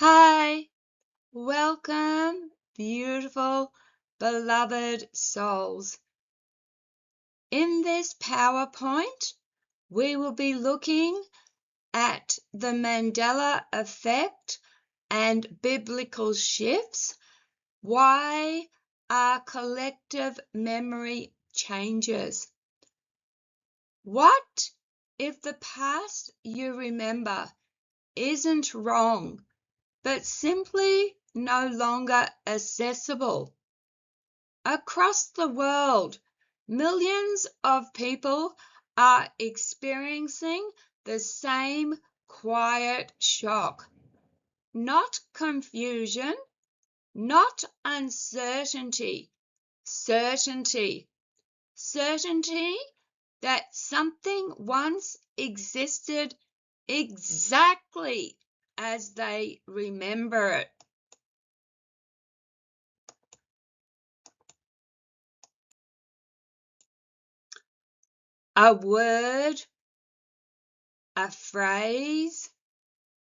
Hi, welcome, beautiful, beloved souls. In this PowerPoint, we will be looking at the Mandela effect and biblical shifts. Why our collective memory changes. What if the past you remember isn't wrong, but simply no longer accessible? Across the world, millions of people are experiencing the same quiet shock. Not confusion, not uncertainty, certainty. Certainty that something once existed exactly as they remember it. A word, a phrase,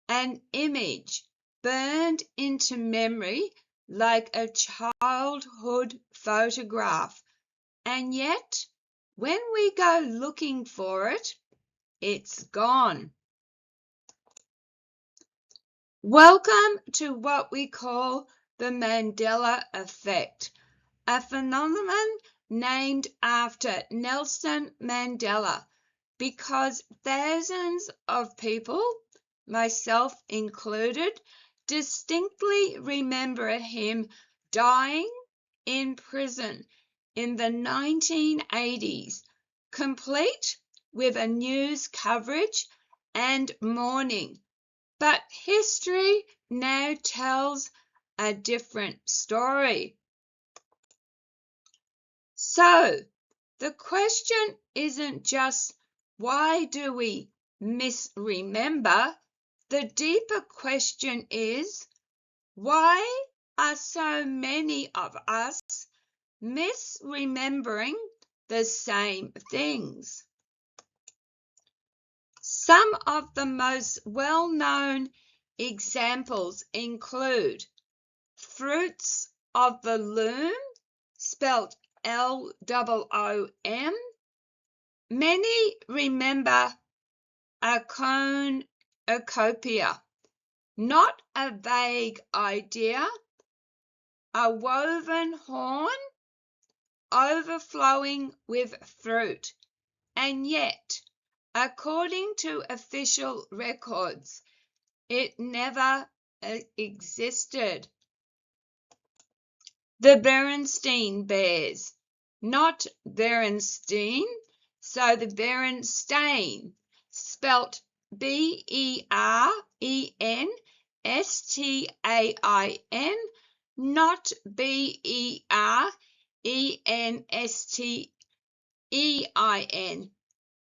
an image burned into memory like a childhood photograph, and yet when we go looking for it, it's gone. Welcome to what we call the Mandela effect, a phenomenon named after Nelson Mandela, because thousands of people, myself included, distinctly remember him dying in prison in the 1980s, complete with a news coverage and mourning. But history now tells a different story. So, the question isn't just why do we misremember? The deeper question is why are so many of us misremembering the same things? Some of the most well-known examples include fruits of the loom, spelt L-O-O-M. Many remember a cornucopia, not a vague idea, a woven horn overflowing with fruit, and yet, according to official records, it never existed. The Berenstain Bears, not Berenstain, so the Berenstain, spelt Berenstein, not Berenstein,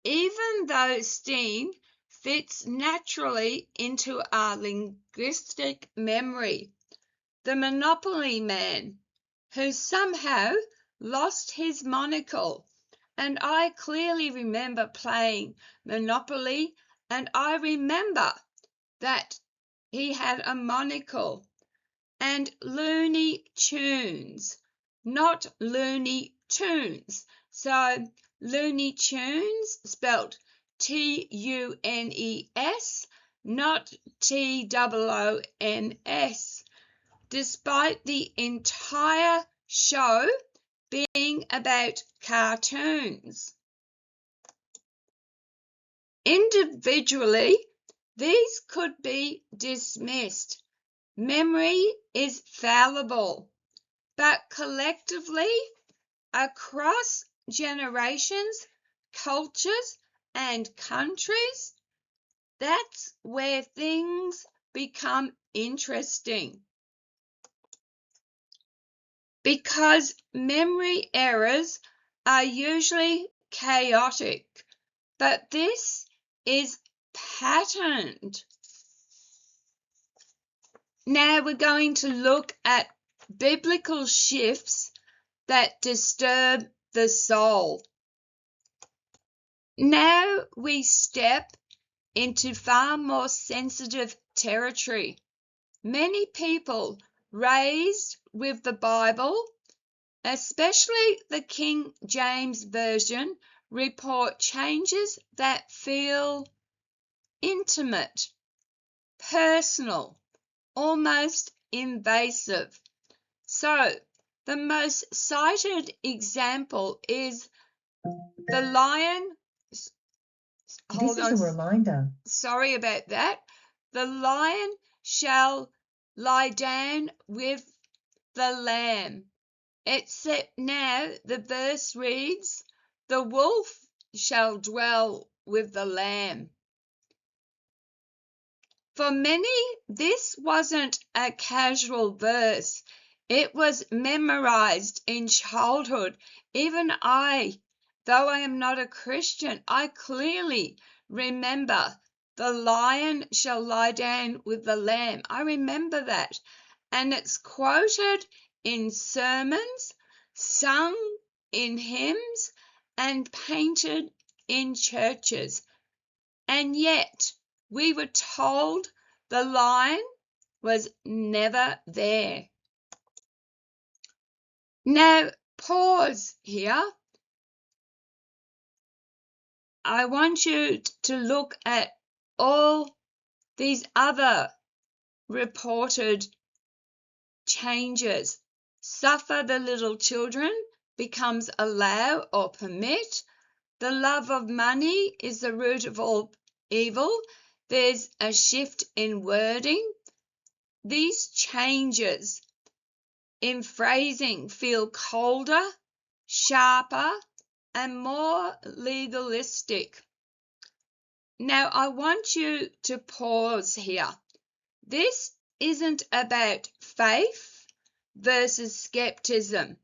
even though Steen fits naturally into our linguistic memory. The Monopoly Man, who somehow lost his monocle, and I clearly remember playing Monopoly, and I remember that he had a monocle. And Looney Tunes, not Looney Tunes, so Looney Tunes spelt Tunes, not Toons, despite the entire show being about cartoons. Individually, these could be dismissed. Memory is fallible, but collectively, across generations, cultures, and countries, that's where things become interesting. Because memory errors are usually chaotic, but this is patterned. Now we're going to look at biblical shifts that disturb the soul. Now we step into far more sensitive territory. Many people raised with the Bible, especially the King James Version, report changes that feel intimate, personal, almost invasive. So, the most cited example is the lion. Hold This is on. a reminder. Sorry about that. The lion shall lie down with the lamb. Except now the verse reads, the wolf shall dwell with the lamb. For many, this wasn't a casual verse. It was memorized in childhood. Even I, though I am not a Christian, I clearly remember the lion shall lie down with the lamb. I remember that. And it's quoted in sermons, sung in hymns, and painted in churches. And yet, we were told the lion was never there. Now, pause here. I want you to look at all these other reported changes. Suffer the little children becomes allow or permit. The love of money is the root of all evil. There's a shift in wording. These changes in phrasing feel colder, sharper, and more legalistic. Now, I want you to pause here. This isn't about faith versus skepticism.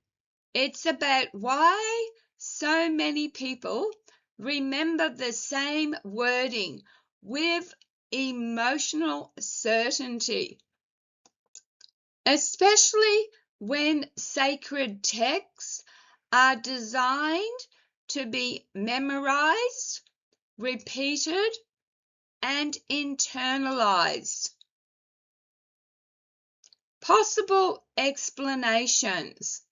It's about why so many people remember the same wording with emotional certainty, especially when sacred texts are designed to be memorized, repeated, and internalized. Possible explanations.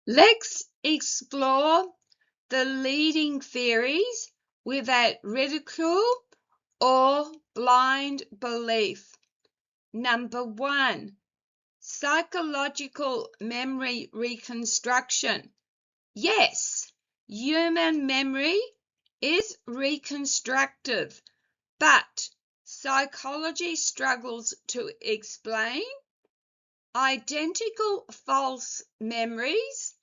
Let's explore the leading theories without ridicule or blind belief. Number 1, psychological memory reconstruction. Yes, human memory is reconstructive, but psychology struggles to explain identical false memories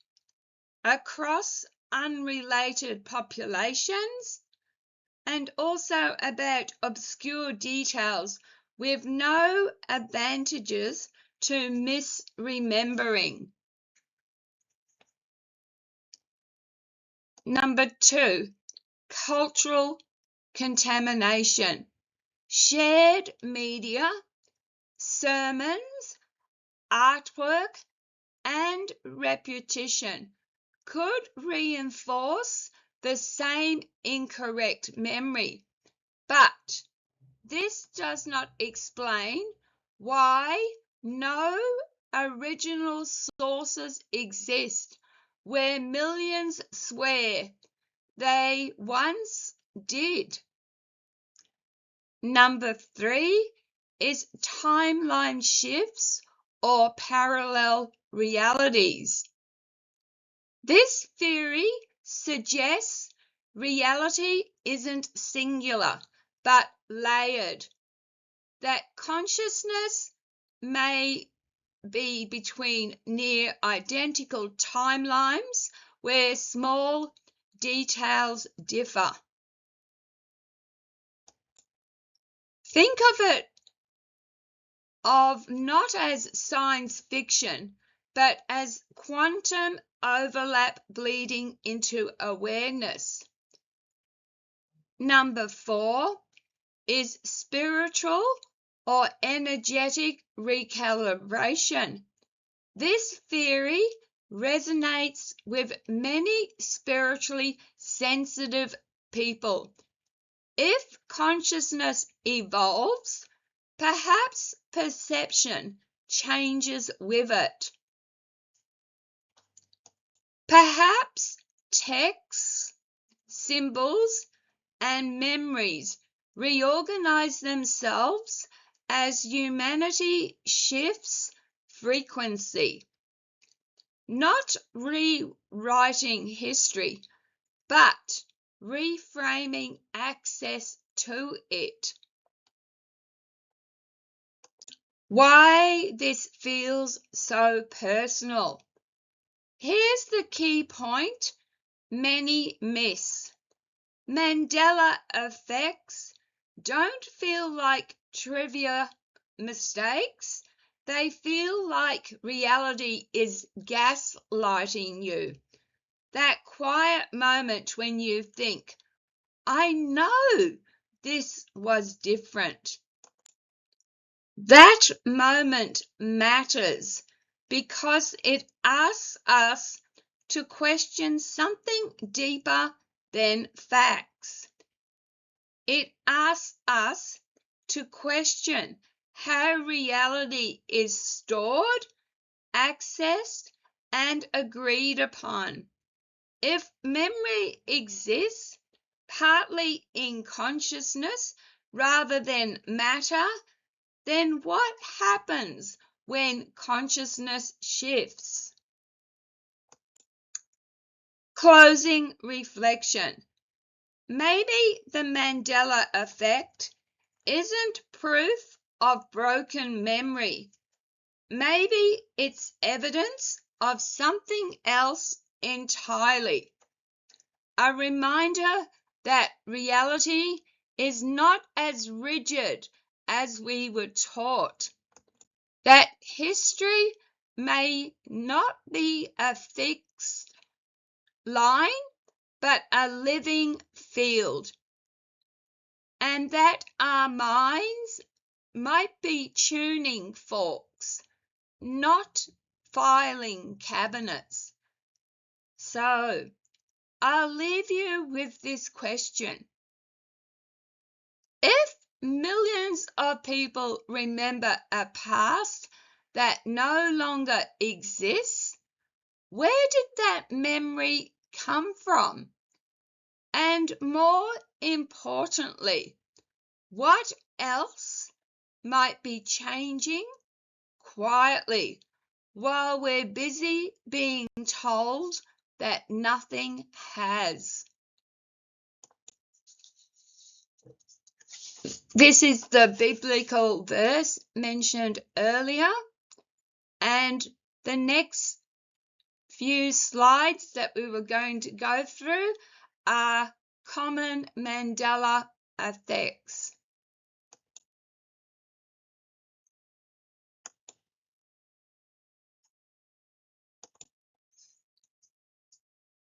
across unrelated populations, and also about obscure details with no advantages to misremembering. Number 2, cultural contamination. Shared media, sermons, artwork, and repetition could reinforce the same incorrect memory, but this does not explain why no original sources exist where millions swear they once did. Number 3 is timeline shifts or parallel realities. This theory suggests reality isn't singular but layered, that consciousness may be between near identical timelines where small details differ. Think of it not as science fiction, but as quantum overlap bleeding into awareness. Number 4 is spiritual or energetic recalibration. This theory resonates with many spiritually sensitive people. If consciousness evolves, perhaps perception changes with it. Perhaps texts, symbols, and memories reorganize themselves as humanity shifts frequency. Not rewriting history, but reframing access to it. Why this feels so personal. Here's the key point many miss. Mandela effects don't feel like trivia mistakes. They feel like reality is gaslighting you. That quiet moment when you think, I know this was different. That moment matters because it asks us to question something deeper than facts. It asks us to question how reality is stored, accessed, and agreed upon. If memory exists partly in consciousness rather than matter, then what happens when consciousness shifts? Closing reflection. Maybe the Mandela effect isn't proof of broken memory. Maybe it's evidence of something else entirely. A reminder that reality is not as rigid as we were taught. That history may not be a fixed line, but a living field. And that our minds might be tuning forks, not filing cabinets. So I'll leave you with this question. If millions of people remember a past that no longer exists, where did that memory come from? And more importantly, what else might be changing quietly while we're busy being told that nothing has? This is the biblical verse mentioned earlier, and the next few slides that we were going to go through are common Mandela effects.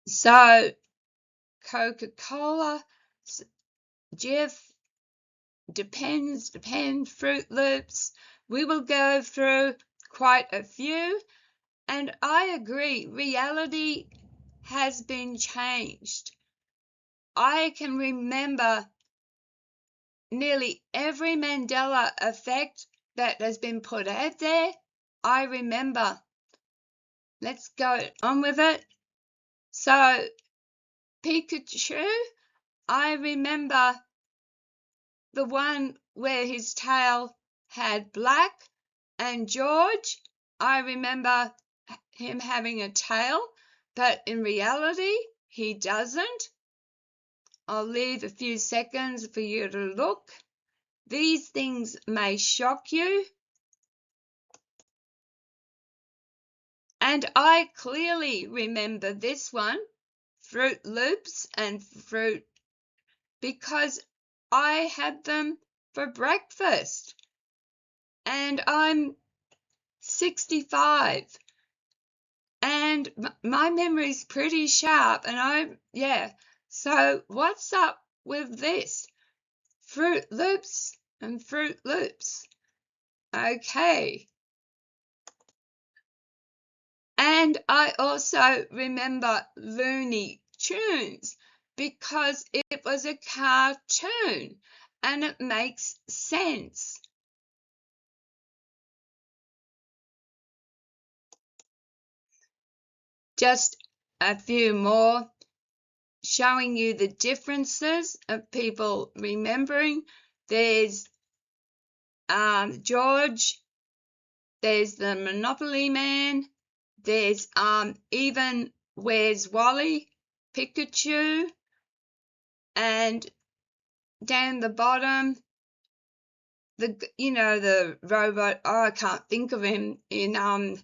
So Coca-Cola, Jif, depend, Fruit Loops. We will go through quite a few, and I agree, reality has been changed. I can remember nearly every Mandela effect that has been put out there. I remember. Let's go on with it. So Pikachu, I remember the one where his tail had black, and George, I remember him having a tail, but in reality, he doesn't. I'll leave a few seconds for you to look. These things may shock you. And I clearly remember this one, Fruit Loops and fruit, because I had them for breakfast. And I'm 65. And my memory's pretty sharp, and so what's up with this? Fruit Loops and Fruit Loops. Okay. And I also remember Looney Tunes. because it was a cartoon and it makes sense. Just a few more showing you the differences of people remembering. There's George, there's the Monopoly Man, there's even Where's Wally, Pikachu, and down the bottom, the robot, I can't think of him in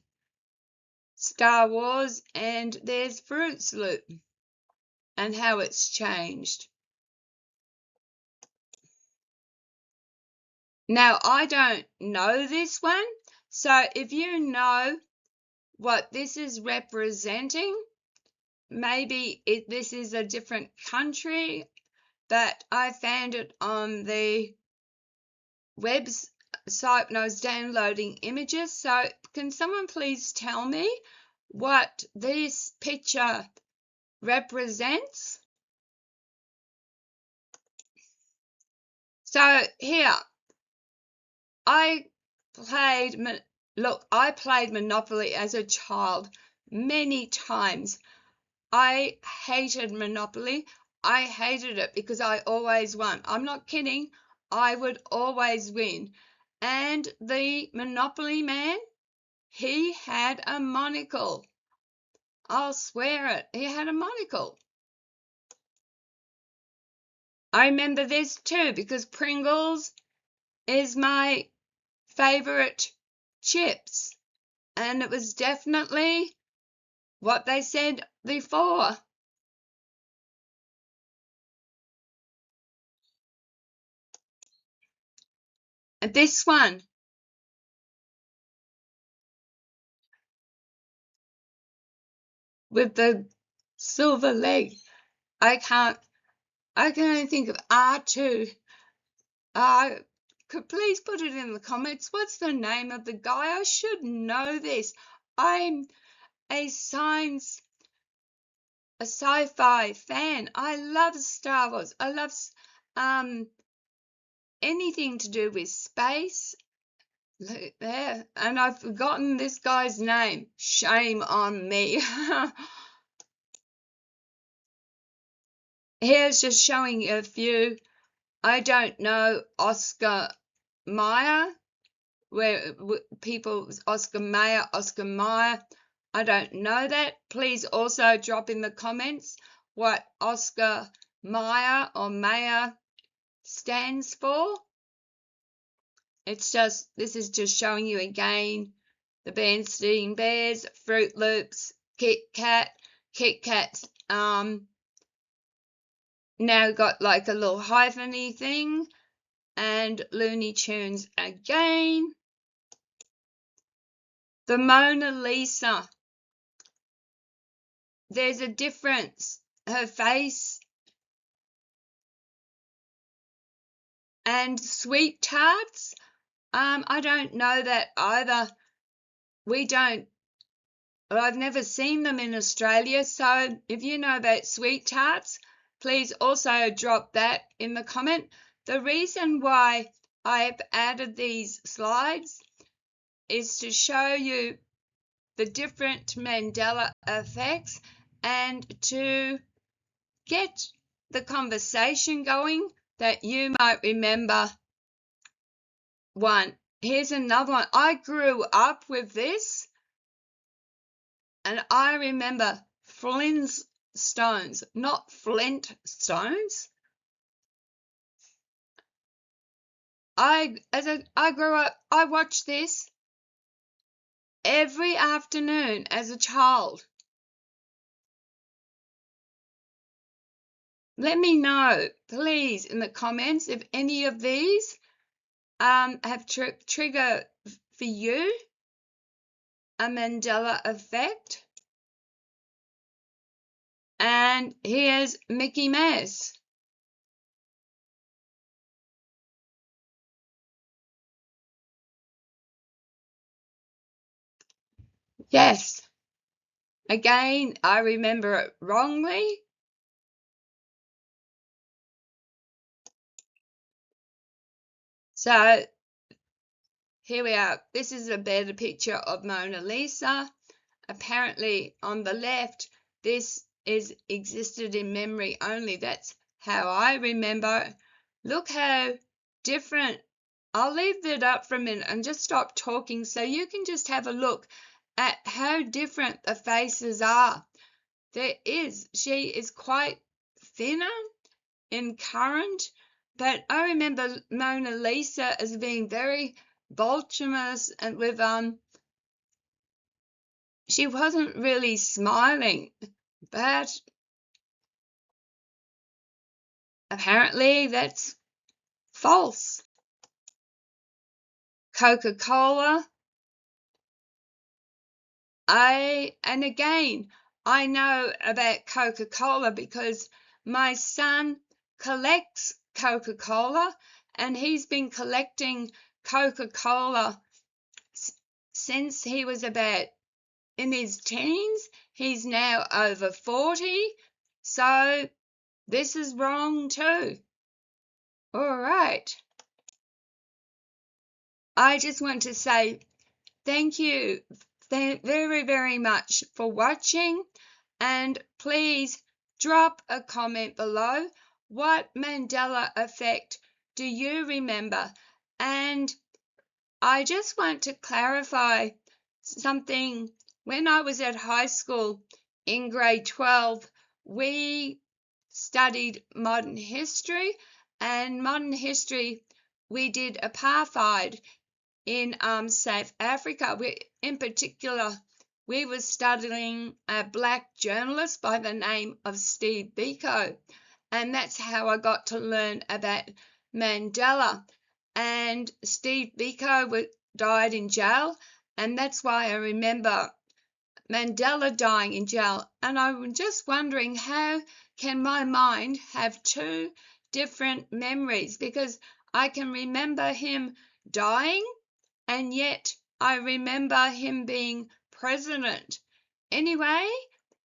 Star Wars, and there's Fruit Loop and how it's changed. Now, I don't know this one, so if you know what this is representing, maybe this is a different country, but I found it on the website when I was downloading images. So can someone please tell me what this picture represents? So here, I played Monopoly as a child many times. I hated Monopoly. I hated it because I always won. I'm not kidding. I would always win. And the Monopoly Man, he had a monocle. I'll swear it. He had a monocle. I remember this too because Pringles is my favorite chips. And it was definitely what they said before. And this one, with the silver leg, I can only think of R2. Could please put it in the comments. What's the name of the guy? I should know this. I'm a sci-fi fan. I love Star Wars. I love anything to do with space. Look there, and I've forgotten this guy's name. Shame on me. Here's just showing you a few. I don't know Oscar Mayer, where people Oscar Mayer, Oscar Mayer. I don't know that. Please also drop in the comments what Oscar Mayer or Mayer stands for. This is just showing you again the Bernstein Bears, Fruit Loops, Kit Kat's now got like a little hypheny thing, and Looney Tunes again. The Mona Lisa, there's a difference. Her face. And sweet tarts, I don't know that either. I've never seen them in Australia, so if you know about sweet tarts, please also drop that in the comment. The reason why I've added these slides is to show you the different Mandela effects and to get the conversation going that you might remember one. Here's another one. I grew up with this, and I remember Flintstones, not Flintstones. I grew up, I watched this every afternoon as a child. Let me know, please, in the comments if any of these have triggered for you a Mandela effect. And here's Mickey Mouse. Yes. Again, I remember it wrongly. So here we are. This is a better picture of Mona Lisa. Apparently on the left, this is existed in memory only. That's how I remember. Look how different. I'll leave that up for a minute and just stop talking so you can just have a look at how different the faces are. She is quite thinner in current, but I remember Mona Lisa as being very voluptuous and with she wasn't really smiling, but apparently that's false. Coca-Cola, and again, I know about Coca-Cola because my son collects Coca-Cola and he's been collecting Coca-Cola since he was about in his teens. He's now over 40, so this is wrong too. All right. I just want to say thank you very, very much for watching, and please drop a comment below. What Mandela effect do you remember? And I just want to clarify something. When I was at high school in grade 12, we studied modern history, and modern history, we did apartheid in South Africa. In particular, we were studying a black journalist by the name of Steve Biko, and that's how I got to learn about Mandela. And Steve Biko died in jail, and that's why I remember Mandela dying in jail. And I'm just wondering, how can my mind have two different memories? Because I can remember him dying, and yet I remember him being president. Anyway,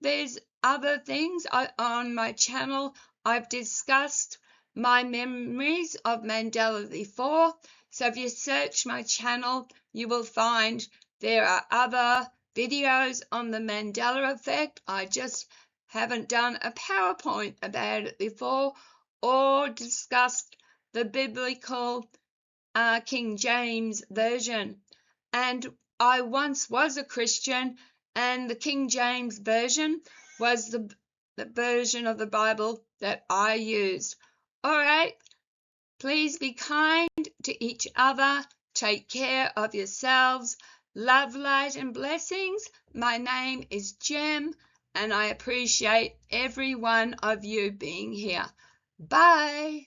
there's other things on my channel. I've discussed my memories of Mandela before, so if you search my channel, you will find there are other videos on the Mandela effect. I just haven't done a PowerPoint about it before or discussed the biblical King James Version. And I once was a Christian, and the King James Version was the version of the Bible that I used. All right, please be kind to each other. Take care of yourselves. Love, light, and blessings. My name is Jem, and I appreciate every one of you being here. Bye.